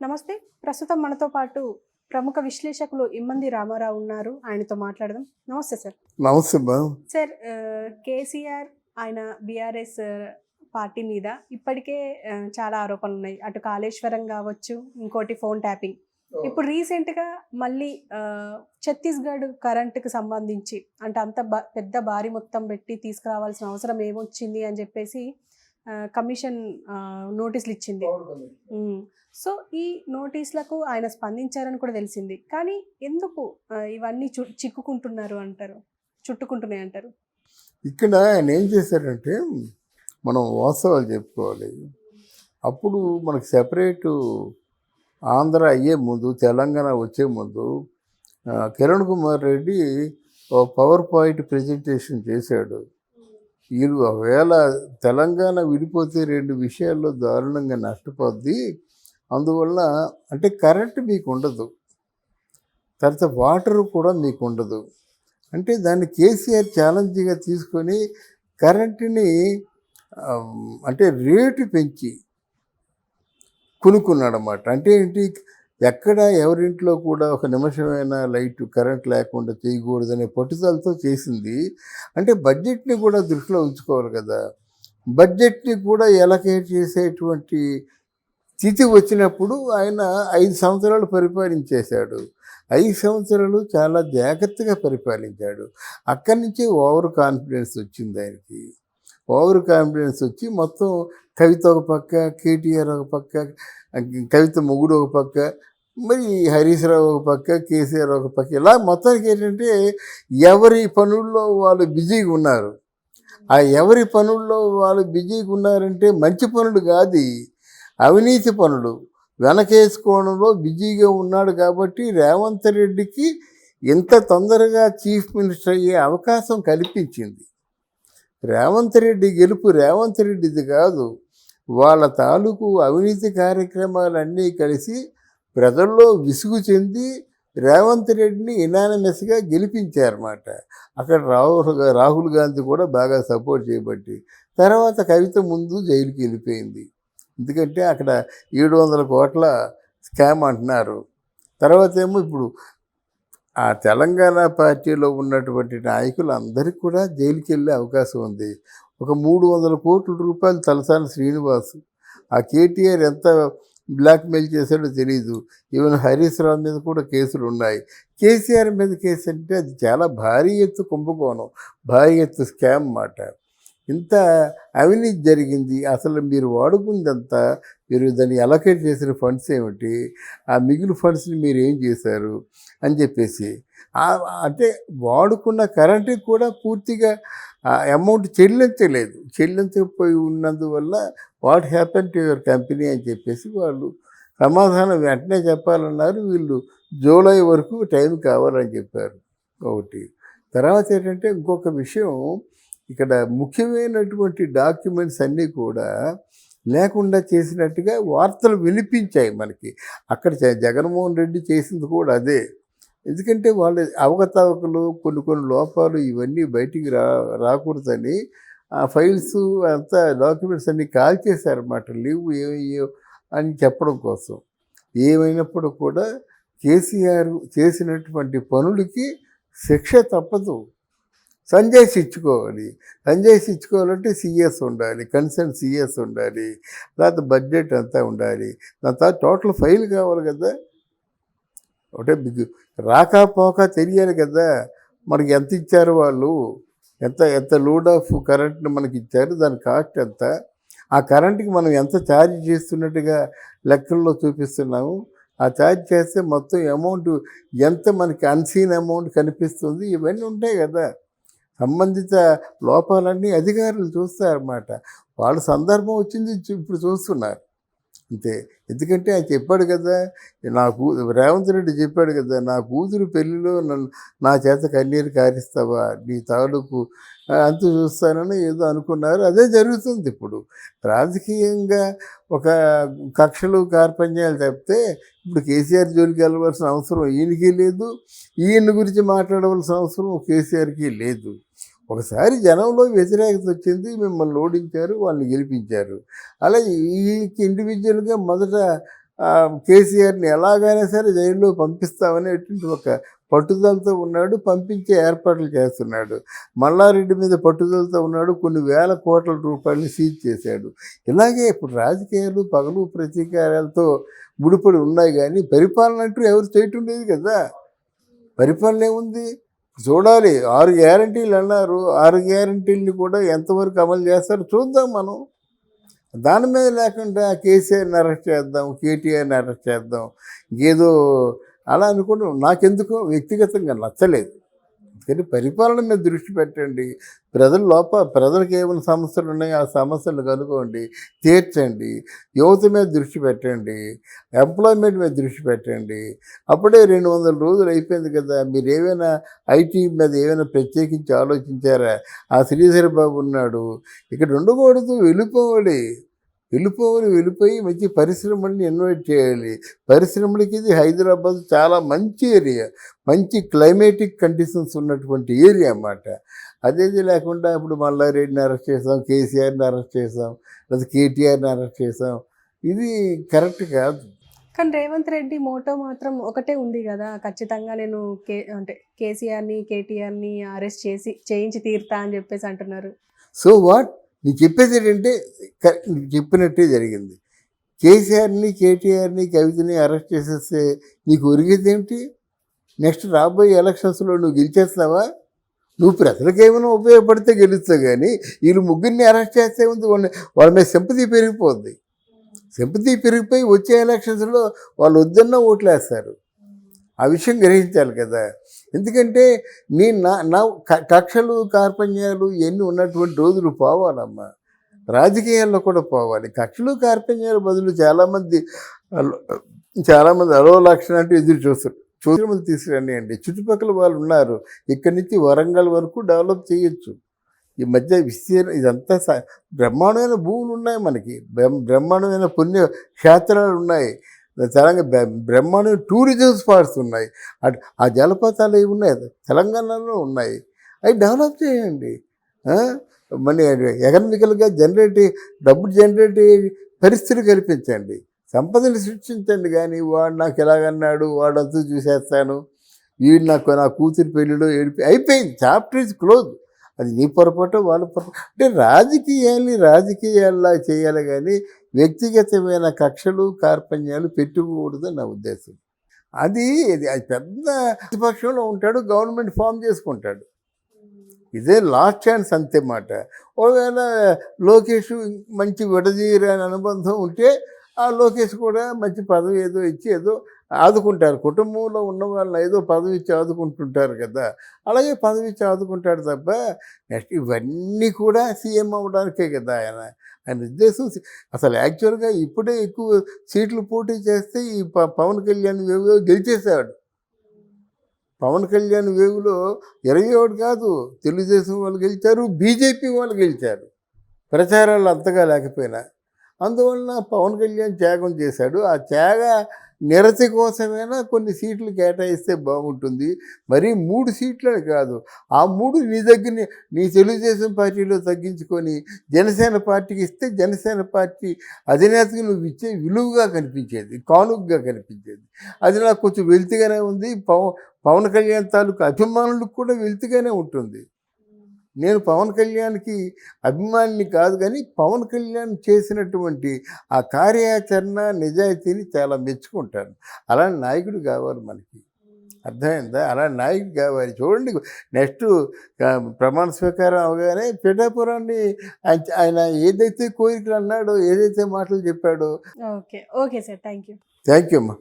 నమస్తే. ప్రస్తుతం మనతో పాటు ప్రముఖ విశ్లేషకులు ఇమ్మంది రామారావు ఉన్నారు. ఆయనతో మాట్లాడదాం. నమస్తే సార్. నమస్తే బా. సార్, కేసీఆర్ ఆయన బీఆర్ఎస్ పార్టీ మీద ఇప్పటికే చాలా ఆరోపణలున్నాయి. అటు కాళేశ్వరం గావచ్చు, ఇంకోటి ఫోన్ ట్యాపింగ్. ఇప్పుడు రీసెంట్‌గా మళ్ళీ ఛత్తీస్‌గఢ్ కరెంట్‌కి సంబంధించి అంటే అంత పెద్ద భారీ మొత్తం పెట్టి తీసుకురావాల్సిన అవసరం ఏమొచ్చింది అని చెప్పేసి కమిషన్ నోటీసులు ఇచ్చింది. సో ఈ నోటీసులకు ఆయన స్పందించారని కూడా తెలిసింది. కానీ ఎందుకు ఇవన్నీ చిక్కుకుంటున్నారు అంటారు, చుట్టుకుంటున్నాయి అంటారు? ఇక్కడ ఆయన ఏం చేశారంటే మనం వాస్తవాలు చెప్పుకోవాలి. అప్పుడు మనకు సెపరేటు ఆంధ్ర అయ్యే ముందు, తెలంగాణ వచ్చే ముందు Kiran Kumar Reddy power point presentation చేశాడు. ఒకవేళ తెలంగాణ విడిపోతే 2 విషయాల్లో దారుణంగా నష్టపోద్ది. అందువల్ల అంటే కరెంటు మీకు ఉండదు, తర్వాత వాటర్ కూడా మీకు ఉండదు. అంటే దాన్ని కేసీఆర్ ఛాలెంజ్గా తీసుకొని కరెంటుని అంటే రేటు పెంచి కొనుక్కున్నాడన్నమాట. అంటే ఏంటి, ఎక్కడ ఎవరింట్లో కూడా ఒక నిమిషమైనా లైట్ కరెంట్ లేకుండా చేయకూడదనే పట్టుదలతో చేసింది. అంటే బడ్జెట్ని కూడా దృష్టిలో ఉంచుకోవాలి కదా. బడ్జెట్ని కూడా ఎలకేట్ చేసేటువంటి స్థితి వచ్చినప్పుడు ఆయన 5 సంవత్సరాలు పరిపాలించేశాడు. 5 సంవత్సరాలు చాలా జాగ్రత్తగా పరిపాలించాడు. అక్కడి నుంచి ఓవర్ కాన్ఫిడెన్స్ వచ్చింది ఆయనకి. ఓవర్ కాన్ఫిడెన్స్ వచ్చి మొత్తం కవిత ఒక పక్క, కేటీఆర్ ఒక పక్క, కవిత మొగుడు ఒక పక్క, మరి హరీష్ రావు ఒక పక్క, కేసీఆర్ ఒక పక్క, ఇలా మొత్తానికి ఏంటంటే ఎవరి పనుల్లో వాళ్ళు బిజీగా ఉన్నారు. ఆ ఎవరి పనుల్లో వాళ్ళు బిజీగా ఉన్నారంటే మంచి పనులు కాదు, అవినీతి పనులు వెనకేసుకోవడంలో బిజీగా ఉన్నాడు. కాబట్టి రేవంత్ రెడ్డికి ఇంత తొందరగా చీఫ్ మినిస్టర్ అయ్యే అవకాశం కల్పించింది. రేవంత్ రెడ్డి గెలుపు రేవంత్ రెడ్డిది కాదు, వాళ్ళ తాలూకు అవినీతి కార్యక్రమాలన్నీ కలిసి ప్రజల్లో విసుగు చెంది రేవంత్ రెడ్డిని ఇనానిమస్గా గెలిపించారన్నమాట. అక్కడ రాహుల్ గాంధీ కూడా బాగా సపోర్ట్ చేయబట్టి తర్వాత కవిత ముందు జైలుకి వెళ్ళిపోయింది. ఎందుకంటే అక్కడ 700 కోట్ల స్కామ్ అంటున్నారు. తర్వాత ఏమో ఇప్పుడు ఆ తెలంగాణ పార్టీలో ఉన్నటువంటి నాయకులు అందరికీ కూడా జైలుకి వెళ్ళే అవకాశం ఉంది. ఒక 300 కోట్ల రూపాయలు తలసాని శ్రీనివాస్, ఆ కేటీఆర్ ఎంత బ్లాక్మెయిల్ చేశాడో తెలియదు. ఈవెన్ హరీష్ రావు మీద కూడా కేసులు ఉన్నాయి. కేసీఆర్ మీద కేసు అంటే అది చాలా భారీ ఎత్తు కుంభకోణం, భారీ ఎత్తు స్కామ్ అన్నమాట. ఇంత అవినీతి జరిగింది. అసలు మీరు వాడుకుందంతా, మీరు దాన్ని అలొకేట్ చేసిన ఫండ్స్ ఏమిటి, ఆ మిగిలిన ఫండ్స్ని మీరు ఏం చేశారు అని చెప్పేసి అంటే వాడుకున్న కరెంటుకి కూడా పూర్తిగా అమౌంట్ చెల్లించకపోయి ఉన్నందువల్ల what happen to your company అని చెప్పేసి వాళ్ళు సమాధానం వెంటనే చెప్పాలన్నారు. వీళ్ళు జూలై వరకు టైం కావాలని చెప్పారు. ఒకటి. తర్వాత ఏంటంటే ఇంకొక విషయం, ఇక్కడ ముఖ్యమైనటువంటి డాక్యుమెంట్స్ అన్నీ కూడా లేకుండా చేసినట్టుగా వార్తలు వినిపించాయి మనకి. అక్కడ జగన్మోహన్ రెడ్డి చేసింది కూడా అదే. ఎందుకంటే వాళ్ళ అవకతవకలు, కొన్ని లోపాలు ఇవన్నీ బయటికి రాకూడదని ఆ ఫైల్స్ అంతా డాక్యుమెంట్స్ అన్నీ కాల్ చేశారన్నమాట. లీవ్ ఏమయ్యో అని చెప్పడం కోసం. ఏమైనప్పుడు కూడా కేసీఆర్ చేసినటువంటి పనులకి శిక్ష తప్పదు. సంజయ్ ఇచ్చుకోవాలంటే సిఎస్ ఉండాలి, కన్సర్న్ సిఎస్ ఉండాలి, తర్వాత బడ్జెట్ అంతా ఉండాలి, దాని తర్వాత టోటల్ ఫైల్ కావాలి కదా. ఒకటే రాకపోక తెలియాలి కదా మనకి ఎంత ఇచ్చారు వాళ్ళు, ఎంత లోడ్ ఆఫ్ కరెంట్ని మనకి ఇచ్చారు, దాని కాస్ట్ ఎంత, ఆ కరెంట్కి మనం ఎంత ఛార్జ్ చేస్తున్నట్టుగా లెక్కల్లో చూపిస్తున్నాము. ఆ ఛార్జ్ చేస్తే మొత్తం అమౌంట్ ఎంత మనకి అన్సీన్ అమౌంట్ కనిపిస్తుంది, ఇవన్నీ ఉంటాయి కదా. సంబంధిత లోపాలన్నీ అధికారులు చూస్తారన్నమాట. వాళ్ళ సందర్భం వచ్చింది ఇప్పుడు చూస్తున్నారు అంతే. ఎందుకంటే ఆయన చెప్పాడు కదా, రేవంత్ రెడ్డి చెప్పాడు కదా, నా కూతురు పెళ్ళిలో నా చేత కన్నీరు కారిస్తావా, నీ తాలూకు అంత చూస్తానని ఏదో అనుకున్నారు. అదే జరుగుతుంది ఇప్పుడు. రాజకీయంగా ఒక కక్షలు కార్పణ్యాలు తప్పితే ఇప్పుడు కేసీఆర్ జోలికి వెళ్ళవలసిన అవసరం ఈయనకి లేదు, ఈయన గురించి మాట్లాడవలసిన అవసరం కేసీఆర్కి లేదు. ఒకసారి జనంలో వ్యతిరేకత వచ్చింది, మిమ్మల్ని ఓడించారు, వాళ్ళని గెలిపించారు. అలాగే ఈ ఇండివిజువల్గా మొదట కేసీఆర్ని ఎలాగైనా సరే జైల్లో పంపిస్తామనేటువంటి ఒక పట్టుదలతో ఉన్నాడు. పంపించే ఏర్పాట్లు చేస్తున్నాడు. మల్లారెడ్డి మీద పట్టుదలతో ఉన్నాడు. కొన్ని వేల కోట్ల రూపాయలు సీజ్ చేశాడు. ఇలాగే ఇప్పుడు రాజకీయాలు పగలు ప్రతీకారాలతో ముడిపడి ఉన్నాయి, కానీ పరిపాలన అంటూ ఎవరు చేయటం లేదు కదా. పరిపాలన ఏముంది చూడాలి. 6 గ్యారంటీలు అన్నారు. 6 గ్యారంటీలని కూడా ఎంతవరకు అమలు చేస్తారో చూద్దాం మనం. దాని మీద లేకుండా కేసీఆర్ని అరెస్ట్ చేద్దాం, కేటీఆర్ని అరెస్ట్ చేద్దాం, ఏదో అలా అనుకోవడం నాకెందుకో వ్యక్తిగతంగా నచ్చలేదు. కానీ పరిపాలన మీద దృష్టి పెట్టండి. ప్రజలకు ఏమైనా సమస్యలు ఉన్నాయో ఆ సమస్యలు కనుక్కోండి, తీర్చండి. యువత మీద దృష్టి పెట్టండి, ఎంప్లాయ్మెంట్ మీద దృష్టి పెట్టండి. అప్పుడే 200 రోజులు అయిపోయింది కదా. మీరు ఏమైనా ఐటీ మీద ఏమైనా ప్రత్యేకించి ఆలోచించారా? ఆ శ్రీధర్ బాబు ఉన్నాడు, ఇక్కడ ఉండకూడదు, వెళ్ళిపోయి మంచి పరిశ్రమల్ని ఇన్వైట్ చేయాలి. పరిశ్రమలకి ఇది హైదరాబాద్ చాలా మంచి ఏరియా, మంచి క్లైమేటిక్ కండిషన్స్ ఉన్నటువంటి ఏరియా అన్నమాట. అదేది లేకుండా ఇప్పుడు మల్లారెడ్డిని అరెస్ట్ చేసాం, కేసీఆర్ని అరెస్ట్ చేసాం, లేదా కేటీఆర్ని అరెస్ట్ చేసాం. ఇది కరెక్ట్ కాదు. కానీ రేవంత్ రెడ్డి మోటో మాత్రం ఒకటే ఉంది కదా, ఖచ్చితంగా నేను కేసీఆర్ని కేటీఆర్ని అరెస్ట్ చేయించి తీరుతా అని చెప్పేసి అంటున్నారు. సో వాట్ నేను చెప్పేది ఏంటంటే నీకు చెప్పినట్టే జరిగింది. కేసీఆర్ని కేటీఆర్ని కవితని అరెస్ట్ చేసేస్తే నీకు ఒరిగేది ఏమిటి? నెక్స్ట్ రాబోయే ఎలక్షన్స్లో నువ్వు గెలిచేస్తావా? నువ్వు ప్రజలకు ఏమైనా ఉపయోగపడితే గెలుస్తావు, కానీ వీళ్ళు ముగ్గురిని అరెస్ట్ చేస్తే ఉంది వాళ్ళ మీద సింపతి పెరిగిపోద్ది. సింపతి పెరిగిపోయి వచ్చే ఎలక్షన్స్లో వాళ్ళు వద్దన్నా ఓట్లేస్తారు. ఆ విషయం గ్రహించాలి కదా. ఎందుకంటే నా కక్షలు కార్పణ్యాలు ఇవన్నీ ఉన్నటువంటి రోజులు పోవాలమ్మా. రాజకీయాల్లో కూడా పోవాలి. కక్షలు కార్పణ్యాలు బదులు చాలామంది అలో లక్షణం అంటే ఎదురు చూస్తారు. మంది తీసుకురండి అండి. చుట్టుపక్కల వాళ్ళు ఉన్నారు. ఇక్కడి నుంచి వరంగల్ వరకు డెవలప్ చేయొచ్చు. ఈ మధ్య విస్తీర్ణ ఇదంతా బ్రహ్మాండమైన భూములు ఉన్నాయి మనకి, బ్రహ్మాండమైన పుణ్య క్షేత్రాలు ఉన్నాయి, తెలంగాణ బ్రహ్మాండమైన టూరిజం స్పాట్స్ ఉన్నాయి. ఆ జలపాతాలు ఏవి ఉన్నాయి తెలంగాణలో ఉన్నాయి. అవి డెవలప్ చేయండి. మన ఎకనామికల్గా డబ్బు జనరేట్ పరిస్థితులు కల్పించండి, సంపదను సృష్టించండి. కానీ వాడు నాకు ఎలాగన్నాడు, వాడంతా చూసేస్తాను, వీడు నా కూతురి పెళ్ళిలో అయిపోయింది, చాప్టర్ ఇస్ క్లోజ్. అది నీ పొరపాటు వాళ్ళ పొరపాటు. అంటే రాజకీయాల్లా చేయాలి, కానీ వ్యక్తిగతమైన కక్షలు కార్పణ్యాలు పెట్టుకోకూడదు నా ఉద్దేశం. అది పెద్ద ప్రతిపక్షంలో ఉంటాడు, గవర్నమెంట్ ఫామ్ చేసుకుంటాడు. ఇదే లాస్ట్ ఛాన్స్ అంతే మాట. ఒకవేళ లోకేష్ మంచి విడదీయరాని అనుబంధం ఉంటే ఆ లోకేష్ కూడా మంచి పదవి ఏదో ఇచ్చి ఏదో ఆదుకుంటారు. కుటుంబంలో ఉన్న వాళ్ళని ఏదో పదవి ఇచ్చి ఆదుకుంటుంటారు కదా, అలాగే పదవి ఇచ్చి ఆదుకుంటాడు తప్ప నెక్స్ట్ ఇవన్నీ కూడా సీఎం అవ్వడానికే కదా ఆయన ఉద్దేశం. అసలు యాక్చువల్గా ఇప్పుడే ఎక్కువ సీట్లు పోటీ చేస్తే ఈ పవన్ కళ్యాణ్ వేవ్లో గెలిచేశాడు. పవన్ కళ్యాణ్ వేవ్లో 21 కాదు, తెలుగుదేశం వాళ్ళు గెలిచారు, బీజేపీ వాళ్ళు గెలిచారు, ప్రచారాలు అంతగా లేకపోయినా. అందువలన పవన్ కళ్యాణ్ త్యాగం చేశాడు. ఆ త్యాగ నిరతి కోసమైనా కొన్ని సీట్లు కేటాయిస్తే బాగుంటుంది. మరి 3 సీట్లని కాదు, ఆ 3 నీ దగ్గర నీ తెలుగుదేశం పార్టీలో తగ్గించుకొని జనసేన పార్టీకి ఇస్తే జనసేన పార్టీ అధినేతకు నువ్వు ఇచ్చే విలువగా కనిపించేది, కానుకగా కనిపించేది. అది నాకు కొంచెం వెలితిగానే ఉంది. పవన్ కళ్యాణ్ తాలూకు అభిమానులకు కూడా వెలితిగానే ఉంటుంది. నేను పవన్ కళ్యాణ్కి అభిమానిని కాదు, కానీ పవన్ కళ్యాణ్ చేసినటువంటి ఆ కార్యాచరణ నిజాయితీని చాలా మెచ్చుకుంటాను. అలాంటి నాయకుడు కావాలి మనకి, అర్థమైందా? అలాంటి నాయకుడు కావాలి. చూడండి, నెక్స్ట్ ప్రమాణ స్వీకారం అవగానే పిఠాపురాన్ని ఆయన ఏదైతే కోరికలు అన్నాడో, ఏదైతే మాటలు చెప్పాడో. ఓకే సార్, థ్యాంక్ యూ అమ్మా.